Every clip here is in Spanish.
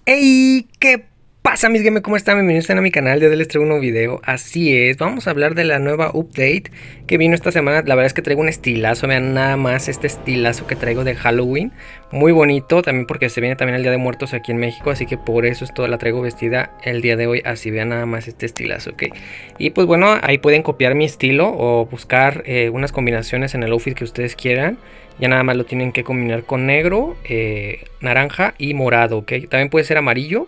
Hey, ¿qué pasa mis gamers? ¿Cómo están? Bienvenidos a mi canal, ya les traigo un nuevo video. Así es, vamos a hablar de la nueva update que vino esta semana. La verdad es que traigo un estilazo, vean nada más este estilazo que traigo de Halloween. Muy bonito, también porque se viene también el Día de Muertos aquí en México, así que por eso es toda la traigo vestida el día de hoy. Así vean nada más este estilazo, ok. Y pues bueno, ahí pueden copiar mi estilo o buscar unas combinaciones en el outfit que ustedes quieran. Ya nada más lo tienen que combinar con negro, naranja y morado, ¿ok? También puede ser amarillo,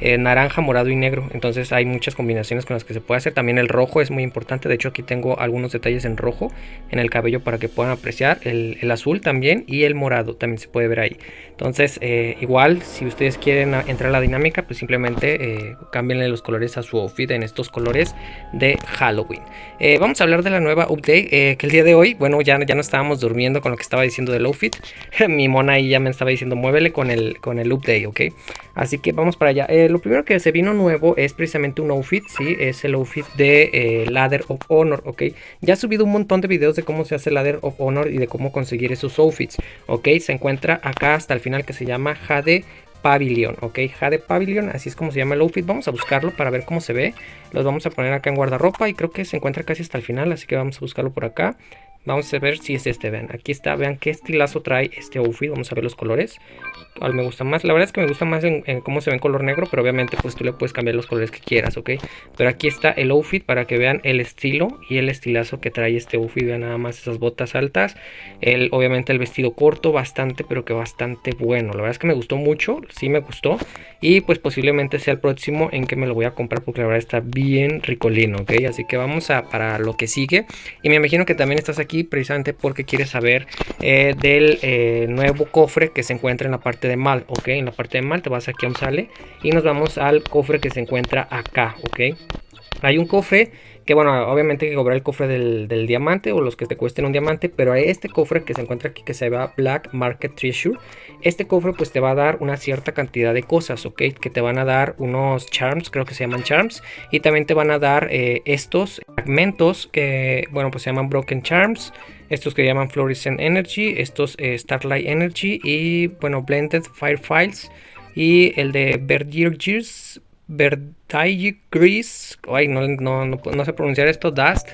naranja, morado y negro. Entonces hay muchas combinaciones con las que se puede hacer. También el rojo es muy importante. De hecho aquí tengo algunos detalles en rojo en el cabello para que puedan apreciar. El azul también y el morado también se puede ver ahí. Entonces igual si ustedes quieren entrar a la dinámica, pues simplemente cámbienle los colores a su outfit en estos colores de Halloween. Vamos a hablar de la nueva update que el día de hoy, bueno, ya no estábamos durmiendo con lo que estaba diciendo del outfit. Mi mona ahí ya me estaba diciendo muévele con el update, ok. Así que vamos para allá. Lo primero que se vino nuevo es precisamente un outfit, sí, es el outfit de Ladder of Honor, ok. Ya he subido un montón de videos de cómo se hace Ladder of Honor y de cómo conseguir esos outfits, ok. Se encuentra acá hasta el final, que se llama Jade Pavilion, ok, Jade Pavilion, así es como se llama el outfit. Vamos a buscarlo para ver cómo se ve. Los vamos a poner acá en guardarropa y creo que se encuentra casi hasta el final, así que vamos a buscarlo por acá. Vamos a ver si es este, vean, aquí está, vean qué estilazo trae este outfit. Vamos a ver los colores, cuál me gusta más. La verdad es que me gusta más en cómo se ve en color negro, pero obviamente pues tú le puedes cambiar los colores que quieras, ok. Pero aquí está el outfit para que vean el estilo y el estilazo que trae este outfit. Vean nada más esas botas altas, obviamente el vestido corto, bastante, pero que bastante bueno. La verdad es que me gustó mucho, sí me gustó. Y pues posiblemente sea el próximo en que me lo voy a comprar, porque la verdad está bien ricolino, ok. Así que vamos a para lo que sigue. Y me imagino que también estás aquí precisamente porque quieres saber del nuevo cofre que se encuentra en la parte de mal, ok. En la parte de mal te vas aquí a un sale y nos vamos al cofre que se encuentra acá, ok. Hay un cofre que, bueno, obviamente hay que cobrar el cofre del diamante o los que te cuesten un diamante, pero hay este cofre que se encuentra aquí que se llama Black Market Treasure. Este cofre pues te va a dar una cierta cantidad de cosas, ok, que te van a dar unos charms, creo que se llaman charms, y también te van a dar estos fragmentos que, bueno, pues se llaman Broken Charms. Estos que llaman Fluorescent Energy, estos Starlight Energy y, bueno, Blended Fire Files. Y el de Verdigris, ay, no sé pronunciar esto, Dust.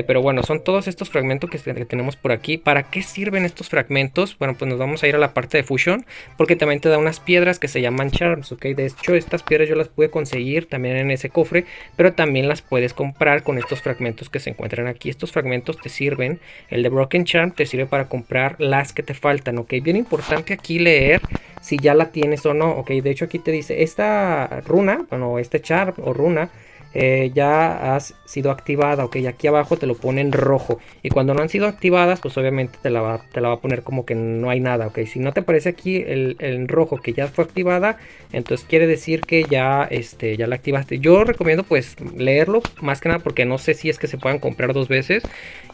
Pero bueno, son todos estos fragmentos que tenemos por aquí. ¿Para qué sirven estos fragmentos? Bueno, pues nos vamos a ir a la parte de Fusion, porque también te da unas piedras que se llaman Charms, ok. De hecho, estas piedras yo las pude conseguir también en ese cofre, pero también las puedes comprar con estos fragmentos que se encuentran aquí. Estos fragmentos te sirven, el de Broken Charm te sirve para comprar las que te faltan, ok. Bien importante aquí leer si ya la tienes o no, ok. De hecho aquí te dice, esta runa, bueno, este charm o runa ya has sido activada, ok. Aquí abajo te lo pone en rojo, y cuando no han sido activadas pues obviamente te la va a poner como que no hay nada, ok. Si no te aparece aquí el rojo que ya fue activada, entonces quiere decir que ya la activaste. Yo recomiendo pues leerlo, más que nada porque no sé si es que se puedan comprar dos veces,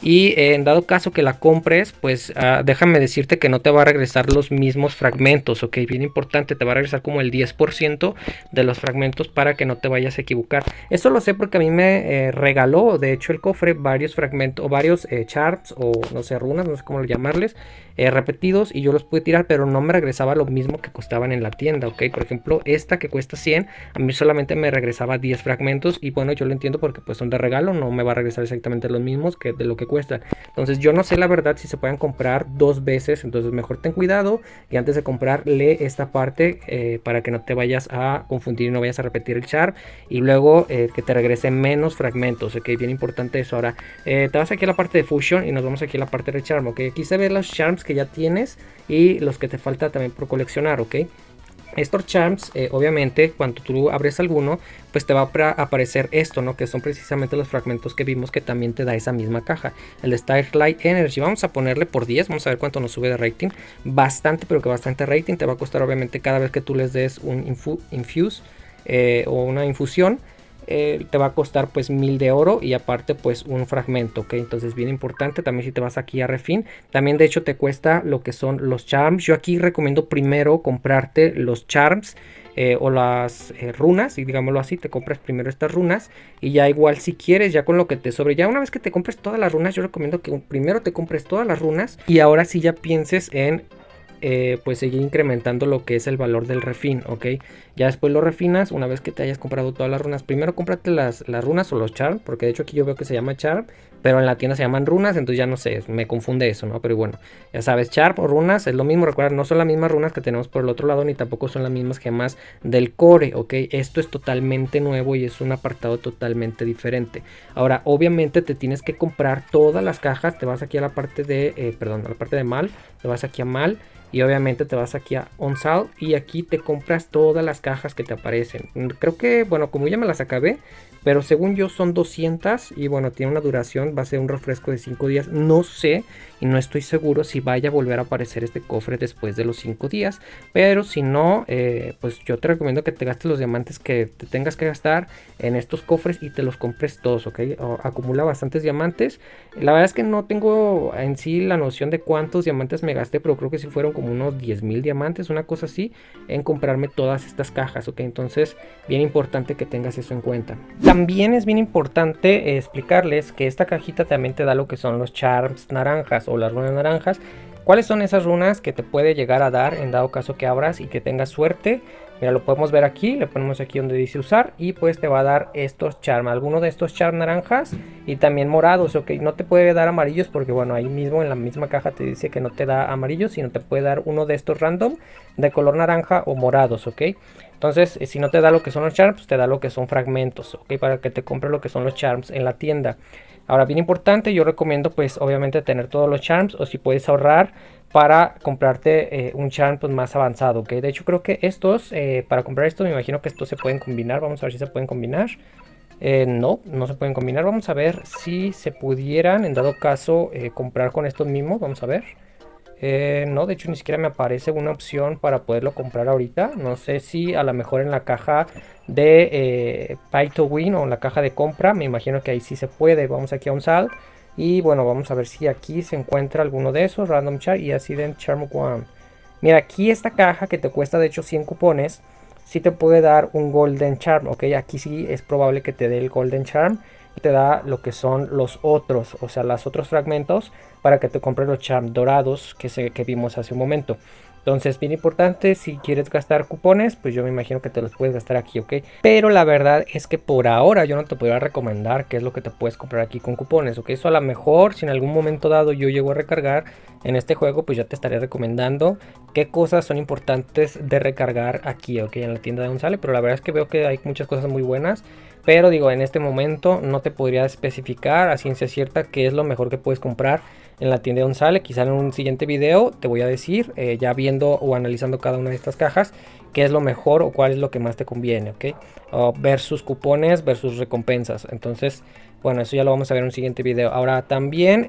y en dado caso que la compres pues déjame decirte que no te va a regresar los mismos fragmentos, ok. Bien importante, te va a regresar como el 10% de los fragmentos para que no te vayas a equivocar. Esto lo sé porque a mí me regaló, de hecho, el cofre varios fragmentos o varios charms o no sé, runas, no sé cómo llamarles, repetidos, y yo los pude tirar, pero no me regresaba lo mismo que costaban en la tienda, ok. Por ejemplo, esta que cuesta 100, a mí solamente me regresaba 10 fragmentos, y bueno, yo lo entiendo porque pues son de regalo, no me va a regresar exactamente los mismos que de lo que cuestan. Entonces yo no sé la verdad si se pueden comprar dos veces, entonces mejor ten cuidado y antes de comprar lee esta parte para que no te vayas a confundir y no vayas a repetir el char y luego que te regrese menos fragmentos, ok. Bien importante eso. Ahora te vas aquí a la parte de Fusion y nos vamos aquí a la parte de charm, ok. Aquí se ven los charms que ya tienes y los que te falta también por coleccionar, ok. Estos charms, obviamente, cuando tú abres alguno, pues te va a aparecer esto, ¿no? Que son precisamente los fragmentos que vimos que también te da esa misma caja. El de Starlight Energy, vamos a ponerle por 10, vamos a ver cuánto nos sube de rating. Bastante, pero que bastante rating. Te va a costar, obviamente, cada vez que tú les des un infuse o una infusión. Te va a costar pues 1000 de oro y aparte pues un fragmento, ok. Entonces bien importante también si te vas aquí a refin, también de hecho te cuesta lo que son los charms. Yo aquí recomiendo primero comprarte los charms o las runas, y digámoslo así, te compras primero estas runas y ya igual si quieres ya con lo que te sobre, ya una vez que te compres todas las runas, yo recomiendo que primero te compres todas las runas y ahora sí ya pienses en pues seguir incrementando lo que es el valor del refin, ¿ok? Ya después lo refinas una vez que te hayas comprado todas las runas. Primero cómprate las runas o los charm, porque de hecho aquí yo veo que se llama charm, pero en la tienda se llaman runas, entonces ya no sé, me confunde eso, ¿no? Pero bueno, ya sabes, charm o runas es lo mismo. Recuerda, no son las mismas runas que tenemos por el otro lado, ni tampoco son las mismas gemas del core, ¿ok? Esto es totalmente nuevo y es un apartado totalmente diferente. Ahora, obviamente te tienes que comprar todas las cajas. Te vas aquí a la parte de, perdón, a la parte de mal, te vas aquí a mal. Y obviamente te vas aquí a OnSal y aquí te compras todas las cajas que te aparecen. Creo que, bueno, como ya me las acabé, pero según yo son 200 y bueno, tiene una duración, va a ser un refresco de 5 días. No sé y no estoy seguro si vaya a volver a aparecer este cofre después de los 5 días. Pero si no, pues yo te recomiendo que te gastes los diamantes que te tengas que gastar en estos cofres y te los compres todos, ¿ok? Acumula bastantes diamantes. La verdad es que no tengo en sí la noción de cuántos diamantes me gasté, pero creo que sí fueron como unos 10,000 diamantes, una cosa así, en comprarme todas estas cajas, ¿ok? Entonces, bien importante que tengas eso en cuenta. También es bien importante explicarles que esta cajita también te da lo que son los charms naranjas o las runas naranjas. ¿Cuáles son esas runas que te puede llegar a dar en dado caso que abras y que tengas suerte? Mira, lo podemos ver aquí, le ponemos aquí donde dice usar y pues te va a dar estos charms, alguno de estos charms naranjas y también morados, ok, no te puede dar amarillos porque bueno, ahí mismo en la misma caja te dice que no te da amarillos, sino te puede dar uno de estos random de color naranja o morados, ok. Entonces, si no te da lo que son los charms, pues te da lo que son fragmentos, ok, para que te compres lo que son los charms en la tienda. Ahora, bien importante, yo recomiendo pues obviamente tener todos los charms o si puedes ahorrar para comprarte un charm pues, más avanzado, ¿ok? De hecho creo que estos, para comprar estos me imagino que estos se pueden combinar, vamos a ver si se pueden combinar. No, no se pueden combinar, vamos a ver si se pudieran en dado caso comprar con estos mismos, vamos a ver. No, de hecho ni siquiera me aparece una opción para poderlo comprar ahorita. No sé si a lo mejor en la caja de Pay to Win o en la caja de compra. Me imagino que ahí sí se puede. Vamos aquí a un sal. Y bueno, vamos a ver si aquí se encuentra alguno de esos. Random Char y así de Charm One. Mira, aquí esta caja que te cuesta de hecho 100 cupones. Sí te puede dar un Golden Charm. Ok, aquí sí es probable que te dé el Golden Charm. Y te da lo que son los otros, o sea, los otros fragmentos para que te compres los charms dorados que vimos hace un momento. Entonces, bien importante, si quieres gastar cupones, pues yo me imagino que te los puedes gastar aquí, ¿ok? Pero la verdad es que por ahora yo no te podría recomendar qué es lo que te puedes comprar aquí con cupones, ¿ok? Eso a lo mejor, si en algún momento dado yo llego a recargar en este juego, pues ya te estaré recomendando qué cosas son importantes de recargar aquí, ¿ok? En la tienda de Unsale, pero la verdad es que veo que hay muchas cosas muy buenas. Pero digo, en este momento no te podría especificar a ciencia cierta qué es lo mejor que puedes comprar en la tienda de Unsale. Quizá en un siguiente video te voy a decir, ya viendo o analizando cada una de estas cajas, qué es lo mejor o cuál es lo que más te conviene, ¿ok? Versus cupones, versus recompensas. Entonces, bueno, eso ya lo vamos a ver en un siguiente video. Ahora también,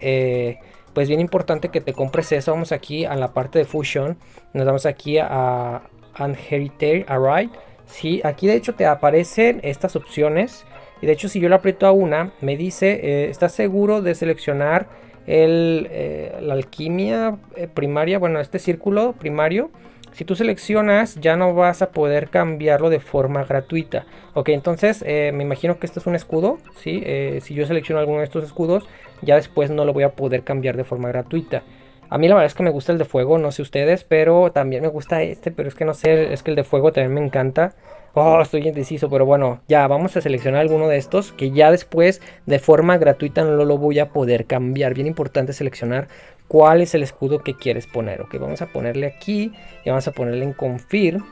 pues bien importante que te compres eso. Vamos aquí a la parte de Fusion. Nos vamos aquí a Unheritage Array. Sí, aquí de hecho te aparecen estas opciones. Y de hecho si yo le aprieto a una, me dice, ¿estás seguro de seleccionar la alquimia primaria? Bueno, este círculo primario. Si tú seleccionas ya no vas a poder cambiarlo de forma gratuita. Ok, entonces me imagino que este es un escudo. ¿Sí? Si yo selecciono alguno de estos escudos, ya después no lo voy a poder cambiar de forma gratuita. A mí la verdad es que me gusta el de fuego, no sé ustedes, pero también me gusta este, pero es que no sé, es que el de fuego también me encanta. Oh, estoy indeciso, pero bueno, ya vamos a seleccionar alguno de estos que ya después de forma gratuita no lo voy a poder cambiar. Bien importante seleccionar cuál es el escudo que quieres poner. Ok, vamos a ponerle aquí y vamos a ponerle en Confirm.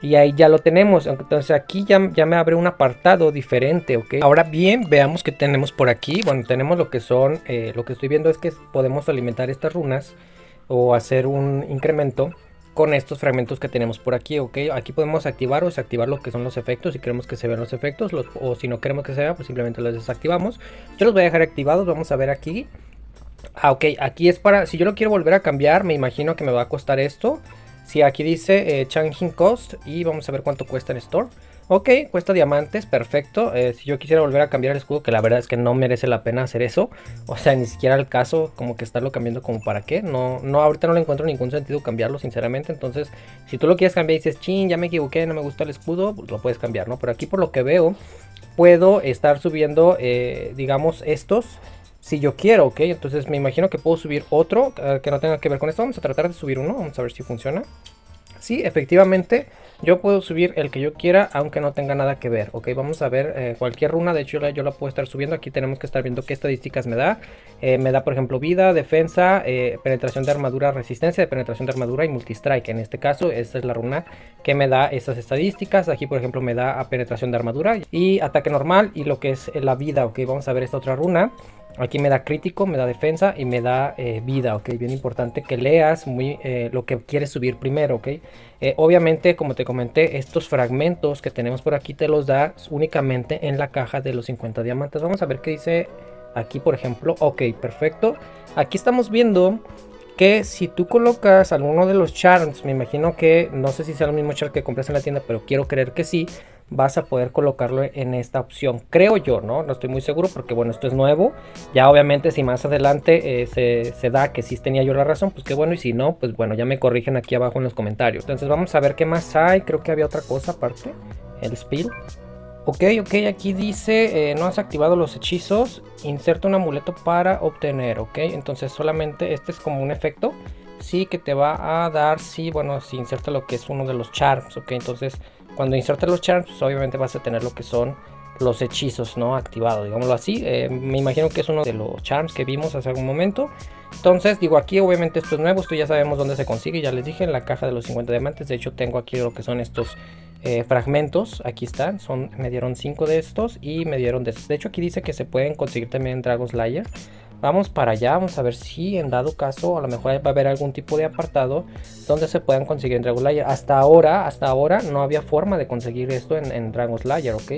Y ahí ya lo tenemos. Entonces aquí ya me abre un apartado diferente, ¿ok? Ahora bien, veamos qué tenemos por aquí. Bueno, tenemos lo que son, lo que estoy viendo es que podemos alimentar estas runas o hacer un incremento con estos fragmentos que tenemos por aquí, ¿ok? Aquí podemos activar o desactivar lo que son los efectos si queremos que se vean los efectos o si no queremos que se vean, pues simplemente los desactivamos. Yo los voy a dejar activados, vamos a ver aquí. Ok, aquí es para, si yo lo quiero volver a cambiar, me imagino que me va a costar esto. Sí, aquí dice Changing Cost y vamos a ver cuánto cuesta en Store. Ok, cuesta diamantes, perfecto. Si yo quisiera volver a cambiar el escudo, que la verdad es que no merece la pena hacer eso. O sea, ni siquiera el caso como que estarlo cambiando como para qué. No, ahorita no le encuentro ningún sentido cambiarlo, sinceramente. Entonces, si tú lo quieres cambiar y dices, chin, ya me equivoqué, no me gusta el escudo, pues lo puedes cambiar, ¿no? Pero aquí por lo que veo, puedo estar subiendo, digamos, estos. si yo quiero, ¿ok? Entonces me imagino que puedo subir otro que no tenga que ver con esto. Vamos a tratar de subir uno, vamos a ver si funciona. Sí, efectivamente, yo puedo subir el que yo quiera, aunque no tenga nada que ver, ¿ok? Vamos a ver cualquier runa, de hecho yo la puedo estar subiendo. Aquí tenemos que estar viendo qué estadísticas me da. Me da, por ejemplo, vida, defensa, penetración de armadura, resistencia de penetración de armadura y multistrike. En este caso, esta es la runa que me da esas estadísticas. Aquí, por ejemplo, me da a penetración de armadura y ataque normal y lo que es la vida, ¿ok? Vamos a ver esta otra runa. Aquí me da crítico, me da defensa y me da vida, ok. Bien importante que leas lo que quieres subir primero, ok. Obviamente, como te comenté, estos fragmentos que tenemos por aquí te los da únicamente en la caja de los 50 diamantes. Vamos a ver qué dice aquí, por ejemplo. Ok, perfecto. Aquí estamos viendo que si tú colocas alguno de los charms, me imagino que, no sé si sea el mismo charm que compras en la tienda, pero quiero creer que sí, vas a poder colocarlo en esta opción, creo yo, no estoy muy seguro porque bueno, esto es nuevo. Ya obviamente si más adelante se da que sí tenía yo la razón, pues qué bueno, y si no, pues bueno, ya me corrigen aquí abajo en los comentarios. Entonces vamos a ver qué más hay. Creo que había otra cosa aparte, el spill. Ok, aquí dice, no has activado los hechizos, inserta un amuleto para obtener, ok. Entonces solamente este es como un efecto, sí, que te va a dar, sí, bueno, si inserta lo que es uno de los charms, ok. Entonces cuando insertes los charms, pues obviamente vas a tener lo que son los hechizos, ¿no? Activados, digámoslo así. Me imagino que es uno de los charms que vimos hace algún momento. Entonces, digo, aquí obviamente esto es nuevo, esto ya sabemos dónde se consigue, ya les dije, en la caja de los 50 diamantes. De hecho, tengo aquí lo que son estos fragmentos, aquí están, me dieron 5 de estos y me dieron de estos. De hecho, aquí dice que se pueden conseguir también en Dragon Slayer. Vamos para allá, vamos a ver si en dado caso a lo mejor va a haber algún tipo de apartado donde se puedan conseguir en Dragon Slayer. Hasta ahora no había forma de conseguir esto en Dragon Slayer, ok.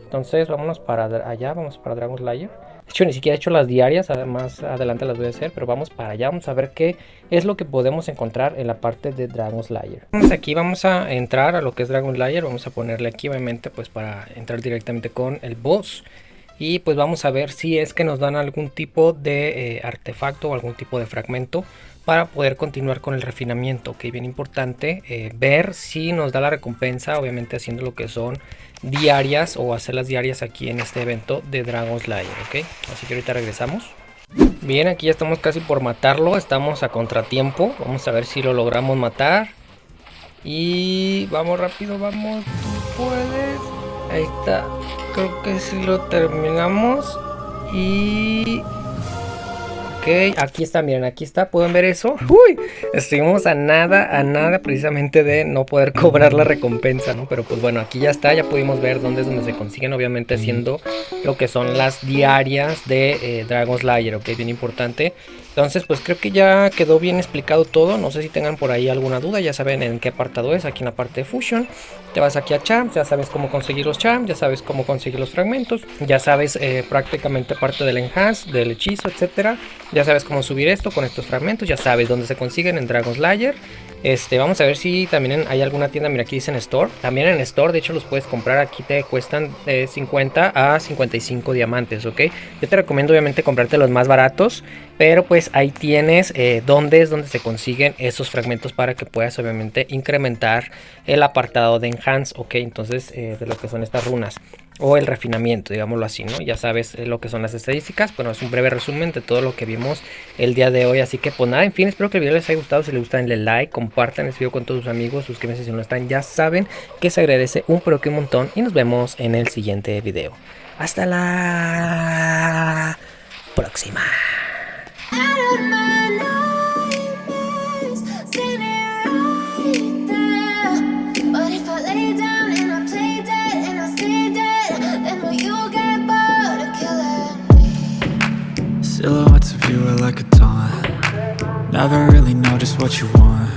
Entonces vámonos para allá, vamos para Dragon Slayer. De hecho, ni siquiera he hecho las diarias, además adelante las voy a hacer, pero vamos para allá, vamos a ver qué es lo que podemos encontrar en la parte de Dragon Slayer. Aquí vamos a entrar a lo que es Dragon Slayer, vamos a ponerle aquí obviamente pues para entrar directamente con el boss. Y pues vamos a ver si es que nos dan algún tipo de artefacto o algún tipo de fragmento para poder continuar con el refinamiento, ok. Bien importante ver si nos da la recompensa, obviamente haciendo lo que son diarias o hacer las diarias aquí en este evento de Dragon Slayer, ok. Así que ahorita regresamos. Bien, aquí ya estamos casi por matarlo, estamos a contratiempo, vamos a ver si lo logramos matar. Y vamos rápido, vamos, tú puedes. Ahí está, creo que sí lo terminamos. Y... ok, aquí está, miren, aquí está, ¿pueden ver eso? Uy, estuvimos a nada precisamente de no poder cobrar la recompensa, ¿no? Pero pues bueno, aquí ya está, ya pudimos ver dónde es donde se consiguen, obviamente haciendo lo que son las diarias de Dragon Slayer, ok, bien importante. Entonces pues creo que ya quedó bien explicado todo, no sé si tengan por ahí alguna duda, ya saben en qué apartado es, aquí en la parte de Fusion. Te vas aquí a Charms, ya sabes cómo conseguir los Charms, ya sabes cómo conseguir los fragmentos, ya sabes prácticamente parte del Enhance, del hechizo, etcétera. Ya sabes cómo subir esto con estos fragmentos, ya sabes dónde se consiguen en Dragon Slayer. Vamos a ver si también hay alguna tienda, mira aquí dicen Store. También en Store, de hecho los puedes comprar, aquí te cuestan 50 a 55 diamantes, ok. Yo te recomiendo obviamente comprarte los más baratos, pero pues ahí tienes dónde es donde se consiguen esos fragmentos para que puedas obviamente incrementar el apartado de Enhance, ok. Entonces de lo que son estas runas o el refinamiento, digámoslo así, ¿no? Ya sabes lo que son las estadísticas. Bueno, es un breve resumen de todo lo que vimos el día de hoy, así que pues nada, en fin, espero que el video les haya gustado. Si les gusta, denle like, compartan este video con todos sus amigos, suscríbanse si no están, ya saben que se agradece un pero que un montón, y nos vemos en el siguiente video. Hasta la próxima. Silhouettes of you are like a taunt. Never really know just what you want.